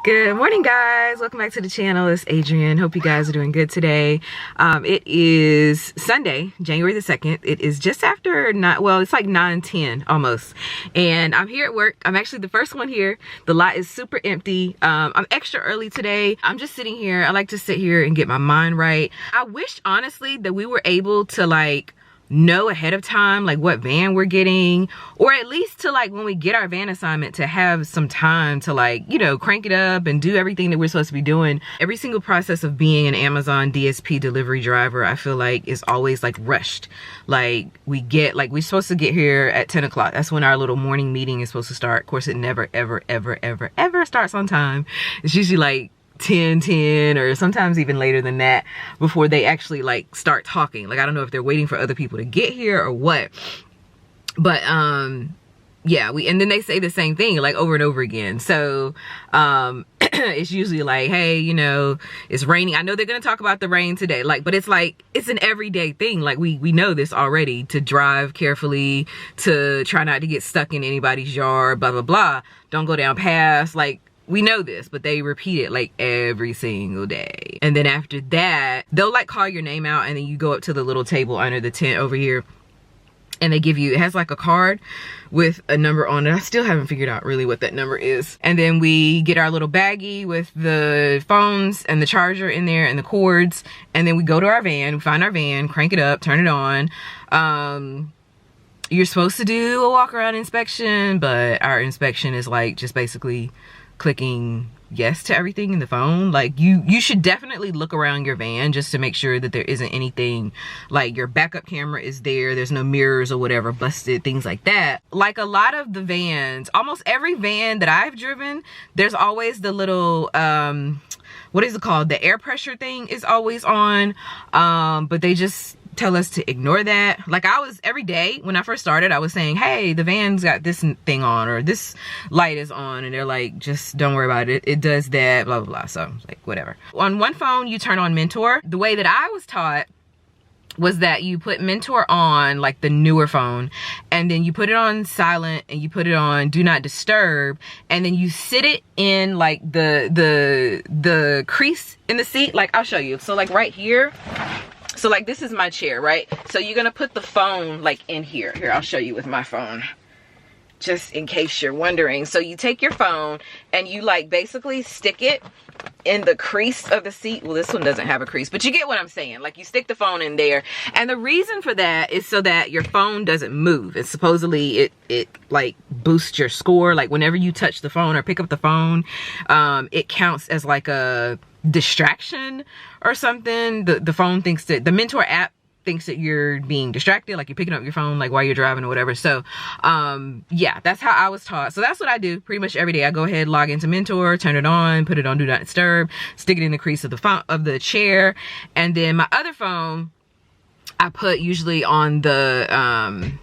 Good morning, guys. Welcome back to the channel. It's Adrienne. Hope you guys are doing good today. It is Sunday, January the 2nd. It is just after, it's like 9:10 almost. And I'm here at work. I'm actually the first one here. The lot is super empty. I'm extra early today. I'm just sitting here. I like to sit here and get my mind right. I wish, honestly, that we were able to know ahead of time what van we're getting, or at least to when we get our van assignment to have some time to crank it up and do everything that we're supposed to be doing. Every single process of being an Amazon DSP delivery driver, I feel like is always rushed. We're supposed to get here at 10 o'clock. That's when our little morning meeting is supposed to start. Of course, it never ever starts on time. It's usually 10 or sometimes even later than that before they actually start talking. I don't know if they're waiting for other people to get here or what, but yeah, and then they say the same thing over and over again. So it's usually hey, it's raining. I know they're gonna talk about the rain today, but it's an everyday thing. We know this already, to drive carefully, to try not to get stuck in anybody's yard, blah blah blah, don't go down paths. We know this, but they repeat it every single day. And then after that, they'll call your name out, and then you go up to the little table under the tent over here, and they give you, it has a card with a number on it. I still haven't figured out really what that number is. And then we get our little baggie with the phones and the charger in there and the cords. And then we go to our van, we find our van, crank it up, turn it on. You're supposed to do a walk around inspection, but our inspection is just basically clicking yes to everything in the phone. You should definitely look around your van just to make sure that there isn't anything, your backup camera is there's no mirrors or whatever busted, things like that. A lot of the vans, almost every van that I've driven, there's always the little what is it called, the air pressure thing is always on, but they just tell us to ignore that. I was, every day when I first started, I was saying, hey, the van's got this thing on, or this light is on, and they're just don't worry about it, it does that, blah blah blah. So whatever. On one phone you turn on Mentor. The way that I was taught was that you put Mentor on the newer phone, and then you put it on silent, and you put it on do not disturb, and then you sit it in the crease in the seat. I'll show you. So right here, so this is my chair, right? So you're gonna put the phone in here. Here, I'll show you with my phone, just in case you're wondering. So you take your phone and you basically stick it in the crease of the seat. Well, this one doesn't have a crease, but you get what I'm saying. You stick the phone in there, and the reason for that is so that your phone doesn't move. It's supposedly it boosts your score. Whenever you touch the phone or pick up the phone, it counts as a distraction or something. The phone thinks that, the Mentor app thinks that you're being distracted, you're picking up your phone while you're driving or whatever. So yeah, that's how I was taught. So that's what I do pretty much every day. I go ahead, log into Mentor, turn it on, put it on do not disturb, stick it in the crease of the phone, of the chair, and then my other phone I put usually on the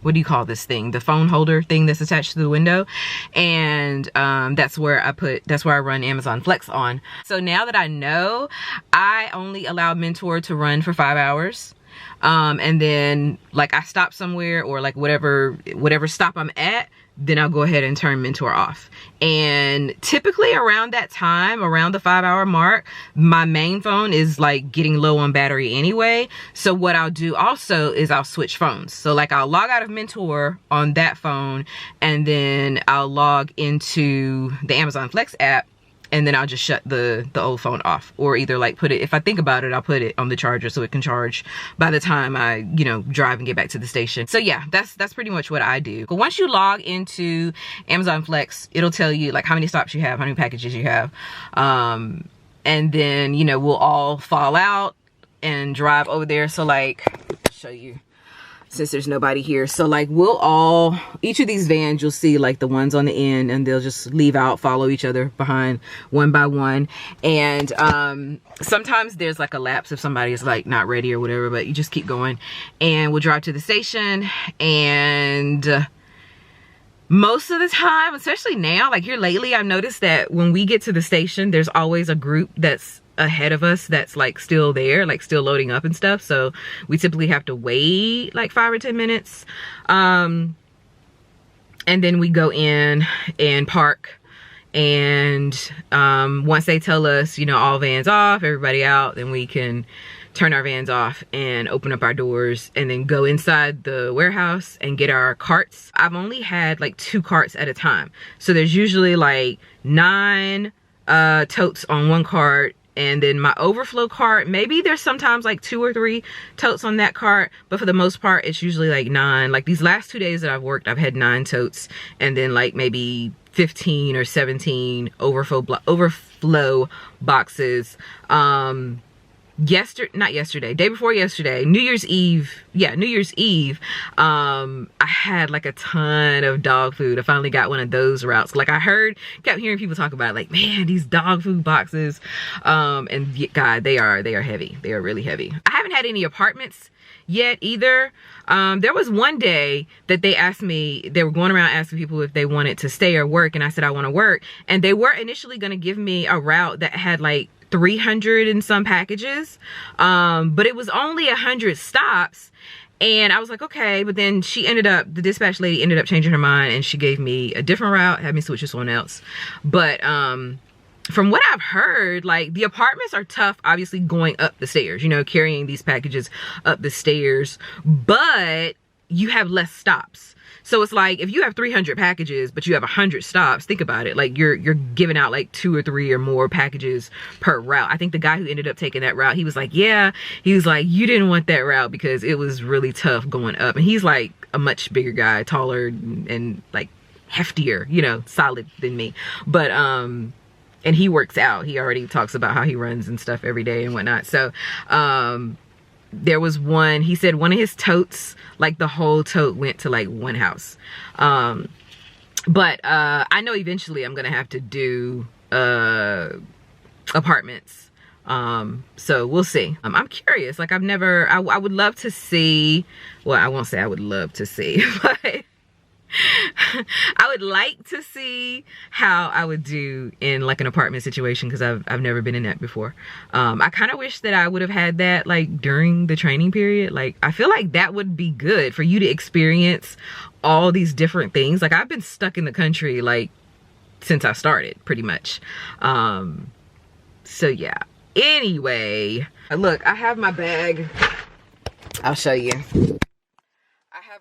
what do you call this thing, the phone holder thing that's attached to the window, and that's where I run Amazon Flex on. So now that I know, I only allow Mentor to run for 5 hours, and then I stop somewhere, or whatever stop I'm at, then I'll go ahead and turn Mentor off. And typically around that time, around the 5 hour mark, my main phone is getting low on battery anyway. So what I'll do also is I'll switch phones. So I'll log out of Mentor on that phone, and then I'll log into the Amazon Flex app, and then I'll just shut the old phone off, or either put it, if I think about it, I'll put it on the charger so it can charge by the time I drive and get back to the station. So yeah, that's pretty much what I do. But once you log into Amazon Flex, it'll tell you how many stops you have, how many packages you have, and then we'll all fall out and drive over there. So I'll show you, since there's nobody here. So we'll all, each of these vans, you'll see the ones on the end, and they'll just leave out, follow each other behind one by one. And sometimes there's a lapse if somebody is not ready or whatever, but you just keep going, and we'll drive to the station. And most of the time, especially now, here lately, I've noticed that when we get to the station, there's always a group that's ahead of us that's still there, still loading up and stuff. So we typically have to wait 5 or 10 minutes, and then we go in and park and once they tell us, you know, all vans off, everybody out, then we can turn our vans off and open up our doors and then go inside the warehouse and get our carts. I've only had like 2 carts at a time, so there's usually like 9 totes on one cart, and then my overflow cart, maybe there's sometimes like 2 or 3 totes on that cart, but for the most part it's usually like 9. Like these last 2 days that I've worked, I've had 9 totes, and then like maybe 15 or 17 overflow boxes. Day before yesterday, New Year's Eve, I had like a ton of dog food. I finally got one of those routes. Like I kept hearing people talk about it, like, man, these dog food boxes, and God, they are heavy. They are really heavy. I haven't had any apartments yet either. There was one day that they asked me, they were going around asking people if they wanted to stay or work, and I said I want to work, and they were initially going to give me a route that had like 300 and some packages, but it was only 100 stops, and I was like, okay. But then the dispatch lady ended up changing her mind, and she gave me a different route, had me switch to someone else. But from what I've heard, like the apartments are tough, obviously going up the stairs, you know, carrying these packages up the stairs, but you have less stops. So it's like, if you have 300 packages, but you have 100 stops, think about it. Like you're giving out like 2 or 3 or more packages per route. I think the guy who ended up taking that route, he was like, yeah, he was like, you didn't want that route because it was really tough going up. And he's like a much bigger guy, taller and like heftier, you know, solid than me. But, and he works out. He already talks about how he runs and stuff every day and whatnot. So, there was one, he said one of his totes, like the whole tote went to like one house. But I know eventually I'm gonna have to do apartments. So we'll see. I'm curious. Like I've never, I would love to see, well, I won't say I would love to see, but I would like to see how I would do in like an apartment situation, because I've never been in that before. I kind of wish that I would have had that like during the training period. Like I feel like that would be good for you to experience all these different things. Like I've been stuck in the country like since I started pretty much. So yeah, anyway, look, I have my bag. I'll show you.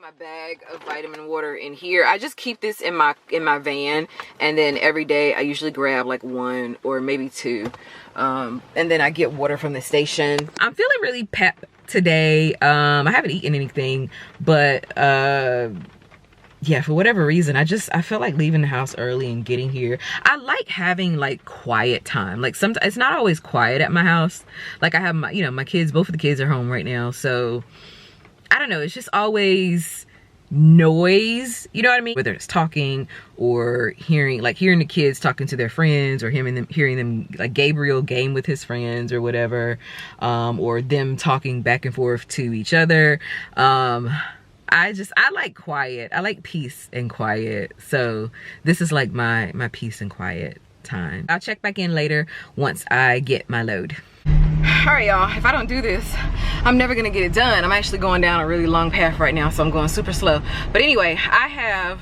My bag of vitamin water in here. I just keep this in my van, and then every day I usually grab like 1 or maybe 2, and then I get water from the station. I'm feeling really pep today. I haven't eaten anything, but yeah, for whatever reason, I felt like leaving the house early and getting here. I like having like quiet time. Like sometimes it's not always quiet at my house. Like I have my, you know, my kids, both of the kids are home right now, so I don't know, it's just always noise, you know what I mean? Whether it's talking or hearing the kids talking to their friends, or hearing them like Gabriel game with his friends or whatever, or them talking back and forth to each other. I like quiet. I like peace and quiet. So this is like my peace and quiet time. I'll check back in later once I get my load. All right, y'all, if I don't do this, I'm never gonna get it done. I'm actually going down a really long path right now, so I'm going super slow. But anyway, I have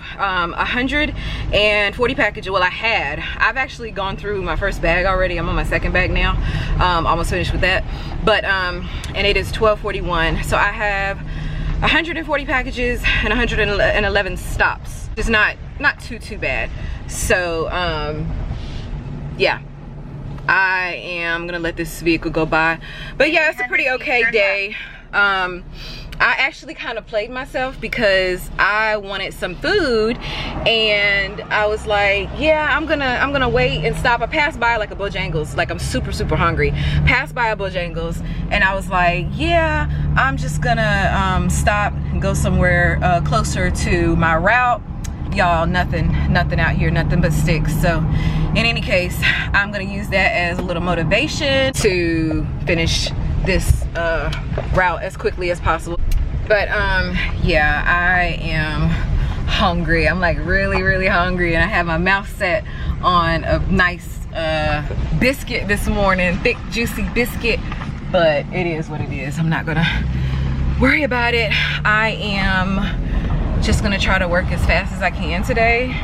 140 packages. Well, I've actually gone through my first bag already. I'm on my second bag now, almost finished with that. But and it is 12:41, so I have 140 packages and 111 stops. It's not too bad. So yeah, I am gonna let this vehicle go by. But yeah, it's a pretty okay day. I actually kind of played myself because I wanted some food, and I was like, yeah, I'm gonna wait and stop. I passed by like a Bojangles, like I'm super hungry. Passed by a Bojangles, and I was like, yeah, I'm just gonna stop and go somewhere closer to my route. Y'all, nothing out here, nothing but sticks. So in any case, I'm gonna use that as a little motivation to finish this route as quickly as possible. But yeah, I am hungry. I'm like really hungry, and I have my mouth set on a nice biscuit this morning, thick juicy biscuit, but it is what it is. I'm not gonna worry about it. I am just gonna try to work as fast as I can today,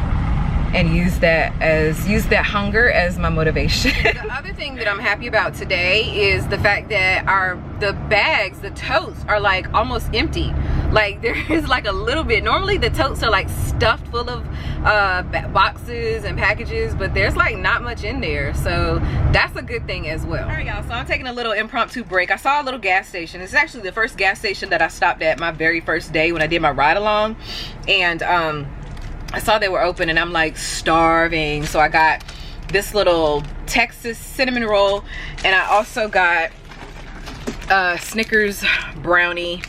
and use that hunger as my motivation. The other thing that I'm happy about today is the fact that the bags, the totes, are like almost empty. Like there is like a little bit. Normally the totes are like stuffed full of boxes and packages, but there's like not much in there, so that's a good thing as well. All right, y'all, so I'm taking a little impromptu break. I saw a little gas station. It's actually the first gas station that I stopped at my very first day when I did my ride along, and I saw they were open, and I'm like starving, so I got this little Texas cinnamon roll, and I also got Snickers brownie,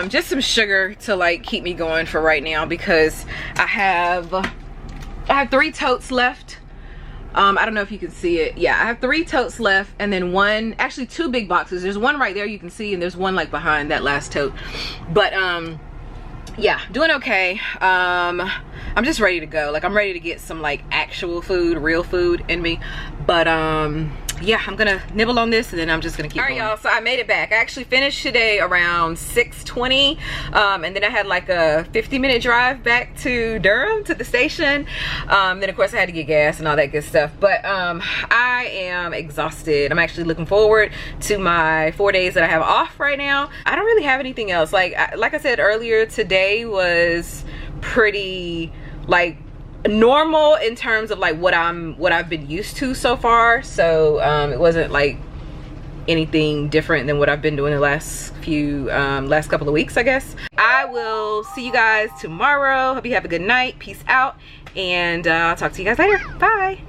just some sugar to like keep me going for right now, because I have 3 totes left. I don't know if you can see it. Yeah, I have 3 totes left, and then actually 2 big boxes. There's one right there you can see, and there's one like behind that last tote. But yeah, doing okay. I'm just ready to go. Like I'm ready to get some like actual food, real food in me. But yeah, I'm gonna nibble on this, and then I'm just gonna keep going. All right, y'all, so I made it back. I actually finished today around 6:20, and then I had like a 50-minute drive back to Durham, to the station. Then of course I had to get gas and all that good stuff. But I am exhausted. I'm actually looking forward to my 4 days that I have off right now. I don't really have anything else. Like I said earlier, today was pretty like normal in terms of like what I've been used to so far. So it wasn't like anything different than what I've been doing the last couple of weeks, I guess. I will see you guys tomorrow. Hope you have a good night. Peace out, and I'll talk to you guys later. Bye.